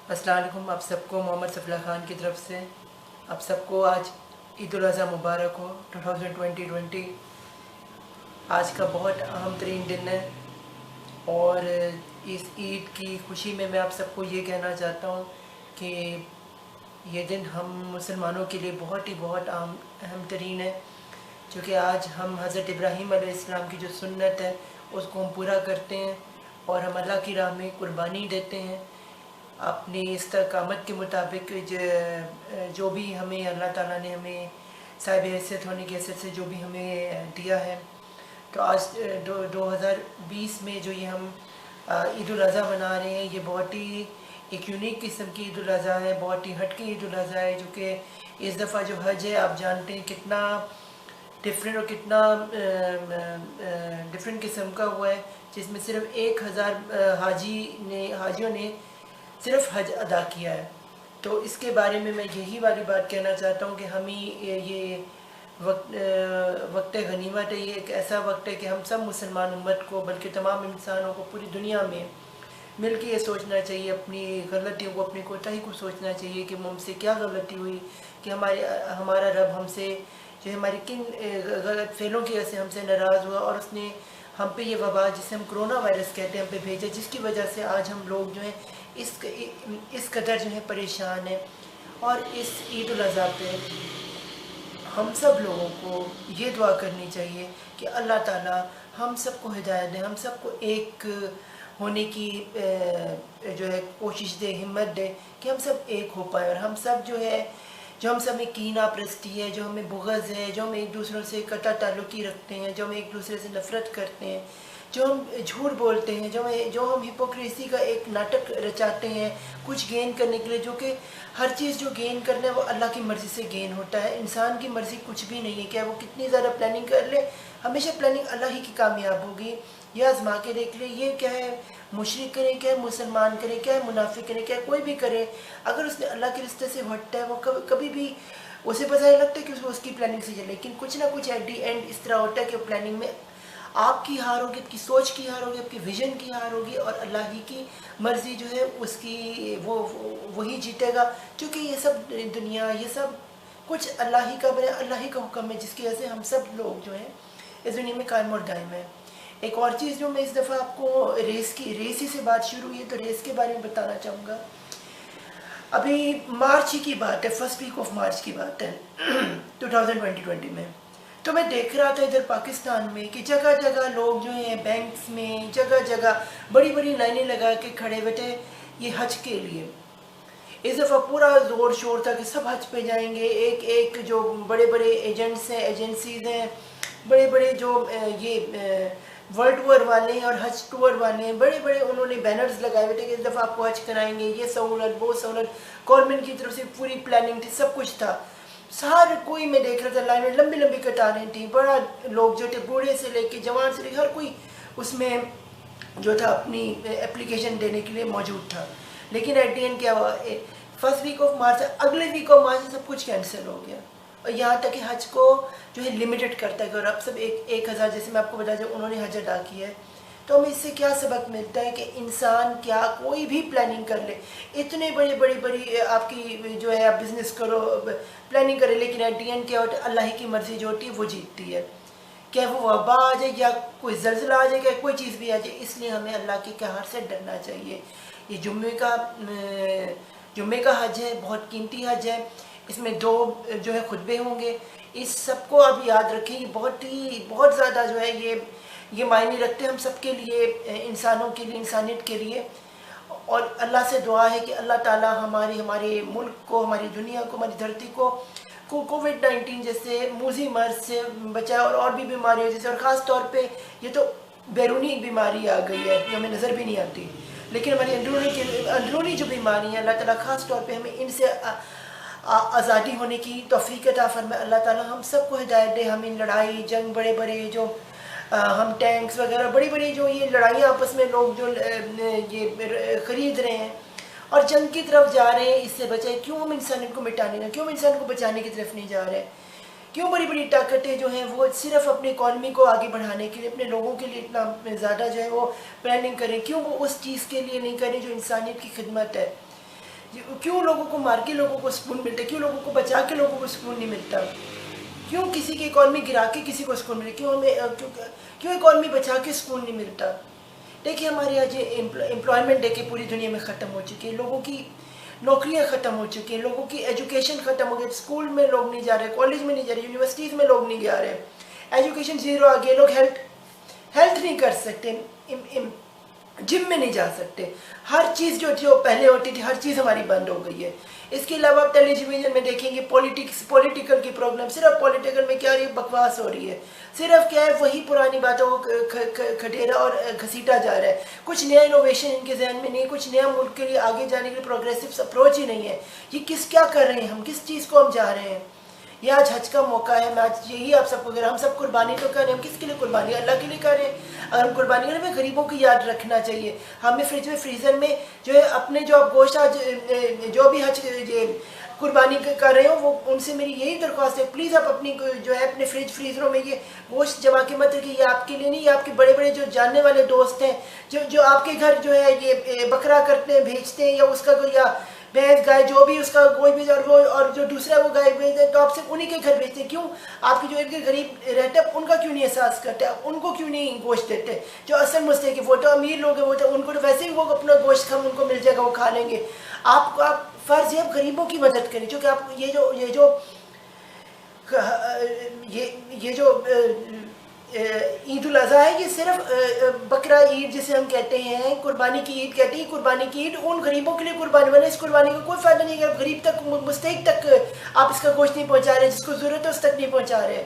अस्सलाम वालेकुम। आप सबको मोहम्मद सफला ख़ान की तरफ से आप सबको आज ईद उल अज़हा मुबारक हो 2020। आज का बहुत अहम तरीन दिन है और इस ईद की खुशी में मैं आप सबको ये कहना चाहता हूँ कि ये दिन हम मुसलमानों के लिए बहुत अहम तरीन है, क्योंकि आज हम हज़रत इब्राहीम अलैहिस्सलाम की जो सुन्नत है उसको हम पूरा करते हैं और हम अल्लाह की राह में कुर्बानी देते हैं अपनी इस्तकामत के मुताबिक। जो भी हमें अल्लाह ताला ने हमें साहिब हैसियत होने की हैसियत से जो भी हमें दिया है, तो आज 2020 में जो ये हम ईद उल अज़हा मना रहे हैं, ये बहुत ही एक यूनिक किस्म की ईद उल अज़हा है, बहुत ही हटके ईद उल अज़हा है। जो कि इस दफ़ा जो हज है, आप जानते हैं कितना डिफरेंट और कितना डिफरेंट किस्म का हुआ है, जिसमें सिर्फ 1000 हाजियों ने सिर्फ हज अदा किया है। तो इसके बारे में मैं यही वाली बात कहना चाहता हूँ कि हम ही ये वक्त गनीमत है। ये एक ऐसा वक्त है कि हम सब मुसलमान उम्मत को, बल्कि तमाम इंसानों को पूरी दुनिया में मिल के ये सोचना चाहिए, अपनी गलतियों को, अपनी कोताही को सोचना चाहिए कि हमसे क्या गलती हुई, कि हमारा रब हमसे जो है हमारी किन गलत फेलों की वजह से हमसे नाराज़ हुआ और उसने हम पे ये वबा, जिसे हम कोरोना वायरस कहते हैं, हम पे भेजा, जिसकी वजह से आज हम लोग जो हैं इस कदर जो है परेशान है। और इस ईद उल अज़हा पे हम सब लोगों को ये दुआ करनी चाहिए कि अल्लाह ताला हम सबको हिदायत दे, हम सबको एक होने की जो है कोशिश दे, हिम्मत दे कि हम सब एक हो पाए। और हम सब जो हम सब में कीना प्रस्ती है, जो हमें बुग़्ज़ है, जो हम एक दूसरों से कता ताल्लुकी रखते हैं, जो हम एक दूसरे से नफ़रत करते हैं, जो हम झूठ बोलते हैं, जो हम हिपोक्रेसी का एक नाटक रचाते हैं कुछ गेन करने के लिए, जो कि हर चीज़ जो गेन करना है वो अल्लाह की मर्ज़ी से गेन होता है। इंसान की मर्ज़ी कुछ भी नहीं है, क्या वो कितनी ज़्यादा प्लानिंग कर ले, हमेशा प्लानिंग अल्लाह ही की कामयाब होगी। यह आजमा के देख ले, ये क्या है मुशरिक करे, क्या है मुसलमान करे, क्या है मुनाफिक करे, क्या कोई भी करे, अगर उसने अल्लाह के रिश्ते से हटता है, वो कभी भी उसे पता ही लगता है कि उसकी प्लानिंग से चले, लेकिन कुछ ना कुछ एट दी एंड इस तरह होता है कि प्लानिंग में आपकी हार होगी, आपकी सोच की हार होगी, आपकी विजन की हार होगी, और अल्लाह ही की मर्ज़ी जो है उसकी वही जीतेगा। क्योंकि ये सब दुनिया, ये सब कुछ अल्लाह ही का बने, अल्लाह ही का हुक्म है, जिसकी वजह से हम सब लोग जो हैं इस दुनिया में कायम और दायम है। एक और चीज़ जो मैं इस दफ़ा आपको रेस ही से बात शुरू हुई है, तो रेस के बारे में बताना चाहूँगा। अभी मार्च ही की बात है, फर्स्ट वीक ऑफ मार्च की बात है 2020 में। तो मैं देख रहा था इधर पाकिस्तान में कि जगह जगह लोग जो हैं बैंक्स में जगह जगह बड़ी बड़ी लाइनें लगा के खड़े हुए थे ये हज के लिए। इस दफ़ा पूरा ज़ोर शोर था कि सब हज पे जाएंगे। एक एक जो बड़े बड़े एजेंट्स हैं, एजेंसीज़ हैं, बड़े बड़े जो ये वर्ल्ड टूर वाले हैं और हज टूर वाले हैं, बड़े बड़े उन्होंने बैनर्स लगाए हुए थे कि इस दफ़ा आपको हज कराएंगे, ये सहूलत वो सहूलत, गवर्नमेंट की तरफ से पूरी प्लानिंग थी, सब कुछ था। सारे कोई मैं देख रहा था लाइन में लंबी लंबी कतारें थी, बड़ा लोग जो थे बूढ़े से लेके जवान से लेके हर कोई उसमें जो था अपनी एप्लीकेशन देने के लिए मौजूद था। लेकिन एट दी एंड क्या हुआ, फर्स्ट वीक ऑफ मार्च, अगले वीक ऑफ मार्च सब कुछ कैंसिल हो गया। और यहाँ तक कि हज को जो है लिमिटेड करता है, और अब सब 1000 जैसे मैं आपको बता दूँ उन्होंने हज अदा किया है। तो हमें इससे क्या सबक मिलता है कि इंसान क्या कोई भी प्लानिंग कर ले, इतने बड़ी आपकी जो है आप बिज़नेस करो, प्लानिंग करे, लेकिन एट दी एंड क्या होता है, अल्लाह की मर्ज़ी जो होती है वो जीतती है। क्या वो वबा आ जाए या कोई जल्जला आ जाए, क्या कोई चीज़ भी आ जाए, इसलिए हमें अल्लाह के कहर से डरना चाहिए। ये जुम्मे का हज है, बहुत कीमती हज है, इसमें 2 जो है खुतबे होंगे। इस सबको अब याद रखें, ये बहुत ज़्यादा जो है ये मायने रखते हैं हम सब के लिए, इंसानों के लिए, इंसानियत के लिए। और अल्लाह से दुआ है कि अल्लाह ताला हमारे मुल्क को, हमारी दुनिया को, हमारी धरती को कोविड-19 जैसे मूजी मर्ज से बचाए और भी बीमारियों जैसे, और ख़ास तौर पे ये तो बैरूनी बीमारी आ गई है जो हमें नज़र भी नहीं आती, लेकिन हमारी अंदरूनी जो बीमारी है, अल्लाह ताला ख़ास तौर पे हमें इनसे आज़ादी होने की तौफ़ीक़ अता फरमाए। अल्लाह ताला हम सबको हिदायत दे। हम इन लड़ाई जंग बड़े बड़े जो हम टैंक्स वगैरह बड़ी बड़ी जो ये लड़ाइयाँ आपस में लोग जो ये ख़रीद रहे हैं और जंग की तरफ जा रहे हैं, इससे बचाए। क्यों हम इंसानियत को मिटाने का, क्यों हम इंसान को बचाने की तरफ नहीं जा रहे? क्यों बड़ी बड़ी ताकतें जो हैं वो सिर्फ अपनी इकॉनमी को आगे बढ़ाने के लिए, अपने लोगों के लिए इतना ज़्यादा जो है वो प्लानिंग करें? क्यों वो उस चीज़ के लिए नहीं करें जो इंसानियत की खिदमत है? क्यों लोगों को मार के लोगों को सुकून मिलता है, क्यों लोगों को बचा के लोगों को सुकून नहीं मिलता, क्यों किसी की इकॉनमी गिरा के किसी को सुकून मिले, क्यों हमें क्यों इकॉनमी बचा के सुकून नहीं मिलता। देखिए हमारे यहाँ जो एम्प्लॉयमेंट देखिए पूरी दुनिया में ख़त्म हो चुकी है, लोगों की नौकरियां ख़त्म हो चुकी हैं, लोगों की एजुकेशन ख़त्म हो गई, स्कूल में लोग नहीं जा रहे, कॉलेज में नहीं जा रहे, यूनिवर्सिटीज़ में लोग नहीं जा रहे, एजुकेशन ज़ीरो आ गया, लोग हेल्थ नहीं कर सकते, जिम में नहीं जा सकते, हर चीज़ जो पहले होती थी हर चीज़ हमारी बंद हो गई है। इसके अलावा आप टेलीविज़न में देखेंगे पॉलिटिकल की प्रॉब्लम, सिर्फ पॉलिटिकल में क्या हो रही है, बकवास हो रही है, सिर्फ क्या है वही पुरानी बातों को खटेरा और घसीटा जा रहा है, कुछ नया इनोवेशन इनके जहन में नहीं, कुछ नया मुल्क के लिए आगे जाने के लिए प्रोग्रेसिव अप्रोच ही नहीं है। ये क्या कर रहे हैं हम, किस चीज़ को हम जा रहे हैं। ये आज हज का मौका है, मैं आज यही आप सबको कह रहा हूँ, हम सब कुर्बानी तो कर रहे हैं, हम किसके लिए कुर्बानी, अल्लाह के लिए कर रहे हैं। अगर हम कुर्बानी करें हमें गरीबों की याद रखना चाहिए, हमें फ्रिज में फ्रीज़र में जो है अपने जो आप गोश्त आज जो भी हज कुर्बानी कर रहे हो वो उनसे मेरी यही दरख्वास्त है, प्लीज़ आप अपनी जो है अपने फ्रीज़रों में ये गोश्त जमा के मत रखिए। ये आपके लिए नहीं, ये आपके बड़े बड़े जो जानने वाले दोस्त हैं जो आपके घर जो है ये बकरा करते हैं भेजते हैं, या उसका कोई या भैंस गाय जो भी उसका गोश्त भेज और जो दूसरा वो गाय भेज दे, तो आप सिर्फ उन्हीं के घर भेजते हैं। क्यों आपके जो इनके गरीब रहते हैं उनका क्यों नहीं एहसास करते, उनको क्यों नहीं गोश्त देते। जो असल मुस्तक वो तो अमीर लोग हैं, वो तो उनको तो वैसे ही वो अपना गोश्त कम उनको मिल जाएगा, वो खा लेंगे। आप फ़र्ज़ है आप गरीबों की मदद करें, क्योंकि आप ये जो ईद उल अज़हा है, ये सिर्फ बकरा ईद जिसे हम कहते हैं, कुर्बानी की ईद कहते हैं, कुर्बानी की ईद उन गरीबों के लिए कुर्बानी बने। इस कुर्बानी का कोई फ़ायदा नहीं है गरीब तक, मुस्तहिक तक आप इसका गोश्त नहीं पहुंचा रहे, जिसको ज़रूरत है उस तक नहीं पहुंचा रहे।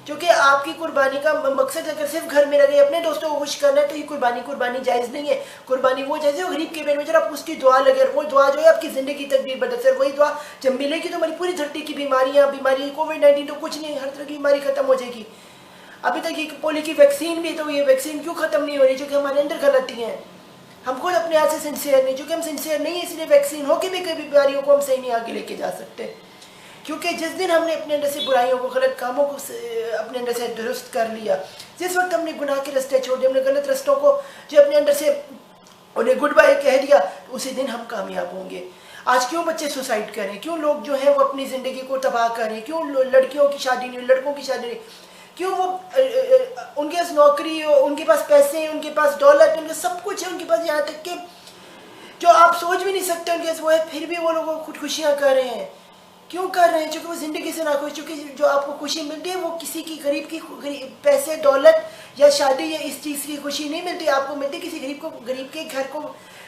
क्योंकि आपकी कुर्बानी का मकसद अगर सिर्फ घर में रहे अपने दोस्तों को खुश करना है, तो ये कुर्बानी जायज़ नहीं है। कुर्बानी वो जायज़ है गरीब के पेट में, जब आप उसकी दुआ लगे, वो दुआ जो है आपकी ज़िंदगी की तकदीर बदल सकती है। वही दुआ जब मिलेगी तो हमारी पूरी धरती की बीमारी कोविड-19 तो कुछ नहीं, हर तरह की बीमारी ख़त्म हो जाएगी। अभी तक ये पोलियो की वैक्सीन भी, तो ये वैक्सीन क्यों ख़त्म नहीं हो रही, क्योंकि हमारे अंदर गलती हैं, हम खुद अपने आप से सिंसियर नहीं, क्योंकि हम सिंसियर नहीं है इसलिए वैक्सीन हो के भी कई बीमारियों को हम सही नहीं आगे लेके जा सकते। क्योंकि जिस दिन हमने अपने अंदर से बुराइयों को, गलत कामों को अपने अंदर से दुरुस्त कर लिया, जिस वक्त हमने गुनाह के रास्ते छोड़ दिए, हमने गलत रास्तों को जो अपने अंदर से उन्हें गुड बाय कह दिया, तो उसी दिन हम कामयाब होंगे। आज क्यों बच्चे सुसाइड करें, क्यों लोग जो है वो अपनी ज़िंदगी को तबाह करें, क्यों लड़कियों की शादी नहीं, लड़कों की शादी नहीं, क्यों वो उनके पास नौकरी, उनके पास पैसे, उनके पास दौलत, उनके सब कुछ है उनके पास, यहाँ तक कि जो आप सोच भी नहीं सकते उनके पास वो है, फिर भी वो लोगों को खुदकुशियाँ कर रहे हैं। क्यों कर रहे हैं, क्योंकि वो ज़िंदगी से नाखुश, क्योंकि जो आपको खुशी मिलती है वो किसी की गरीब की पैसे, दौलत या शादी या इस चीज़ की खुशी नहीं मिलती, आपको मिलती किसी गरीब के घर को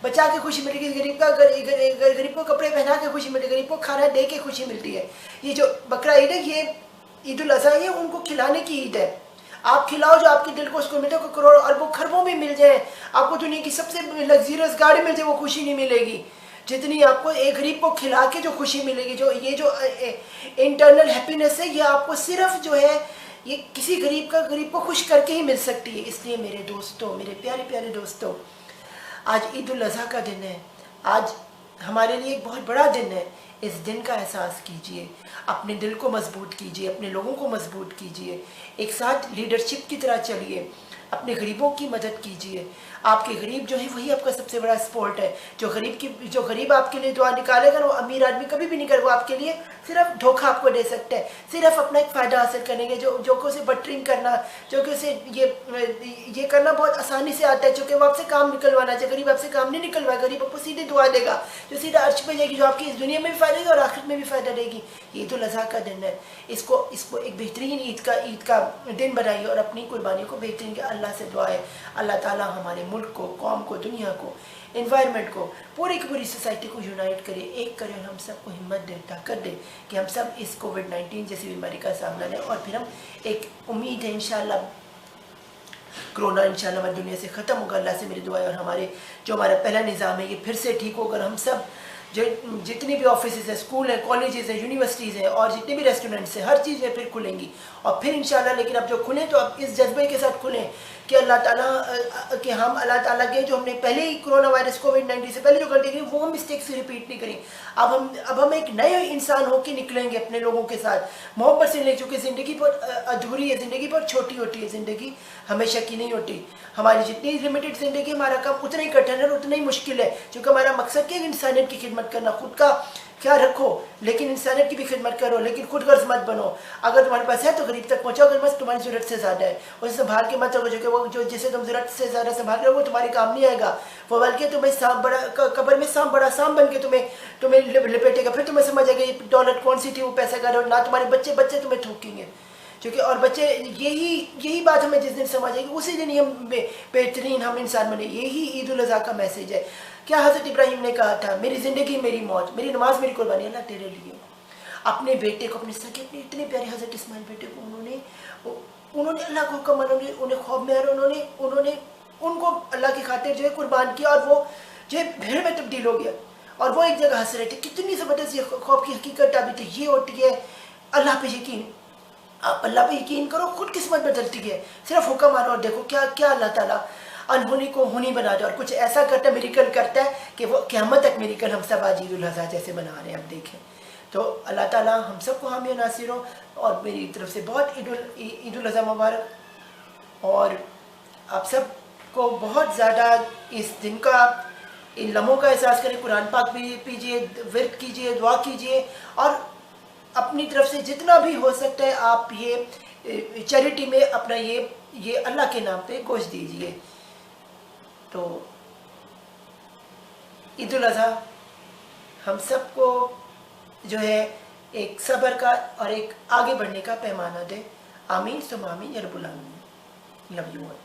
बचा के खुशी मिलती है, गरीब को कपड़े पहना के खुशी मिलती है, गरीब को खाना दे के खुशी मिलती है। ये जो बकरा ईद है, ये ईद उल अज़हा है, उनको खिलाने की ईद है। आप खिलाओ जो आपके दिल को उसको मिलता है, करोड़ों अरबों खरबों में मिल जाए, आपको दुनिया की सबसे लग्जरियस गाड़ी मिल जाए, वो खुशी नहीं मिलेगी जितनी आपको एक गरीब को खिला के जो खुशी मिलेगी। जो ये जो इंटरनल हैप्पीनेस है, ये आपको सिर्फ जो है ये किसी गरीब को खुश करके ही मिल सकती है। इसलिए मेरे दोस्तों, मेरे प्यारे प्यारे दोस्तों, आज ईद उल अज़हा का दिन है, आज हमारे लिए एक बहुत बड़ा दिन है। इस दिन का एहसास कीजिए, अपने दिल को मजबूत कीजिए, अपने लोगों को मजबूत कीजिए, एक साथ लीडरशिप की तरह चलिए, अपने गरीबों की मदद कीजिए। आपके गरीब जो है वही आपका सबसे बड़ा सपोर्ट है। जो गरीब आपके लिए दुआ निकालेगा, वो अमीर आदमी कभी भी नहीं करेगा, वो आपके लिए सिर्फ धोखा आपको दे सकता है, सिर्फ अपना एक फ़ायदा हासिल करेंगे। जो कि उसे बटरिंग करना, जो कि उसे ये करना बहुत आसानी से आता है, जो कि वो आपसे काम निकलवाना चाहिए। गरीब आपसे काम नहीं निकलवाएगा, गरीब आपको सीधे दुआ देगा जो सीधा अर्श पे जाएगी, जो आपकी इस दुनिया में भी फ़ायदा देगी और आखिरत में भी फ़ायदा देगी। ईद उल अज़हा का दिन है, इसको एक बेहतरीन ईद का दिन बनाइए और अपनी कुर्बानी को बेहतरीन के अल्लाह से दुआ है, अल्लाह ताला हमारे मुल्क को, कौम को, दुनिया को, एनवायरनमेंट को, पूरी की पूरी सोसाइटी को यूनाइट करे, एक करे और हम सबको हिम्मत दे, ताकत दे कि हम सब इस कोविड-19 जैसी बीमारी का सामना लें। और फिर हम एक उम्मीद है इंशाल्लाह कोरोना इंशाल्लाह हमारी दुनिया से ख़त्म होगा। अल्लाह से मेरी दुआ है और हमारा पहला निज़ाम है ये फिर से ठीक होकर हम सब जितनी भी ऑफिस है, स्कूल है, कॉलेजेस है, यूनिवर्सिटीज़ हैं और जितने भी रेस्टोरेंट्स हैं, हर चीज़ में फिर खुलेंगी और फिर इंशाल्लाह। लेकिन अब जो खुलें तो अब इस जज्बे के साथ खुलें कि अल्लाह ताला के जो हमने पहले ही कोरोना वायरस कोविड-19 से पहले जो गलती की वो हम मिस्टेक से रिपीट नहीं करें। अब हम एक नए इंसान होकर निकलेंगे अपने लोगों के साथ, मोहब्बत से लें, चूँकि ज़िंदगी बहुत अधूरी है, ज़िंदगी बहुत छोटी होती है, ज़िंदगी हमेशा की नहीं होती। हमारी जितनी लिमिटेड ज़िंदगी, हमारा काम उतना ही कठिन है और उतना ही मुश्किल है, क्योंकि हमारा मकसद क्या है, इंसानियत की खिदमत खिदमत करना, खुद का ख्याल रखो लेकिन इंसानियत की भी खिदमत करो, लेकिन खुद गर्ज मत बनो। अगर तुम्हारे पास है तो गरीब तक पहुँचाओ, अगर बस तुम्हारी ज़रूरत से ज़्यादा है उसे संभाल के मत रखो, जो कि वो जो जिसे तुम ज़रूरत से ज़्यादा संभाल रहे हो वो तुम्हारे काम नहीं आएगा, वो बल्कि तुम्हें सांप बड़ा कब्र में सांप बड़ा सांप बन के तुम्हें लिपेटेगा। फिर तुम्हें समझ आएगा ये दौलत कौन सी थी, वो पैसा का, ना तुम्हारे बच्चे तुम्हें थूकेंगे। क्योंकि और बच्चे यही बात हमें जिस दिन समझ आएगी उसी दिन ही हम बेहतरीन हम इंसान बने। यही ईद उल अज़हा का मैसेज है। क्या हज़रत इब्राहिम ने कहा था, मेरी ज़िंदगी मेरी मौत, मेरी नमाज मेरी कुर्बानी, अल्लाह तेरे लिए। अपने बेटे को, अपने सगे अपने इतने प्यारे हज़रत इस्माइल बेटे को उन्होंने अल्लाह को हुक्म माना, उन्हें ख्वाब में आया, उन्होंने उनको अल्लाह की खातिर जो है कुर्बान किया, और वो जो है भेड़ में तब्दील हो गया, और वो एक जगह हंस रहे थे। कितनी ज़बरदस्त ख्वाब की हकीकत अभी तो ये होती है। अल्लाह पे यकीन, आप अल्लाह पे यकीन करो, खुद किस्मत बदलती है। सिर्फ हुक्म मानो और देखो क्या क्या अल्लाह ताला अनहोनी को होनी बना दे, और कुछ ऐसा करता है, मेरिकल करता है कि वो क़यामत तक मेरिकल हम सब आज ईद उल अज़हा जैसे बना रहे हैं। अब देखें तो अल्लाह ताला हम सबको हामी नासिर हो, और मेरी तरफ से बहुत ईद उल अज़हा मुबारक। और आप सब को बहुत ज़्यादा इस दिन का, इन लम्हों का एहसास करें, कुरान पाक भी पीजिए, विर्द कीजिए, दुआ कीजिए, और अपनी तरफ से जितना भी हो सकता है आप ये चैरिटी में अपना ये अल्लाह के नाम पे गोश्त दीजिए। तो ईद उल अज़हा हम सबको जो है एक सब्र का और एक आगे बढ़ने का पैमाना दे। आमीन सुम आमीन या रब्बुल आलमीन। Love you all.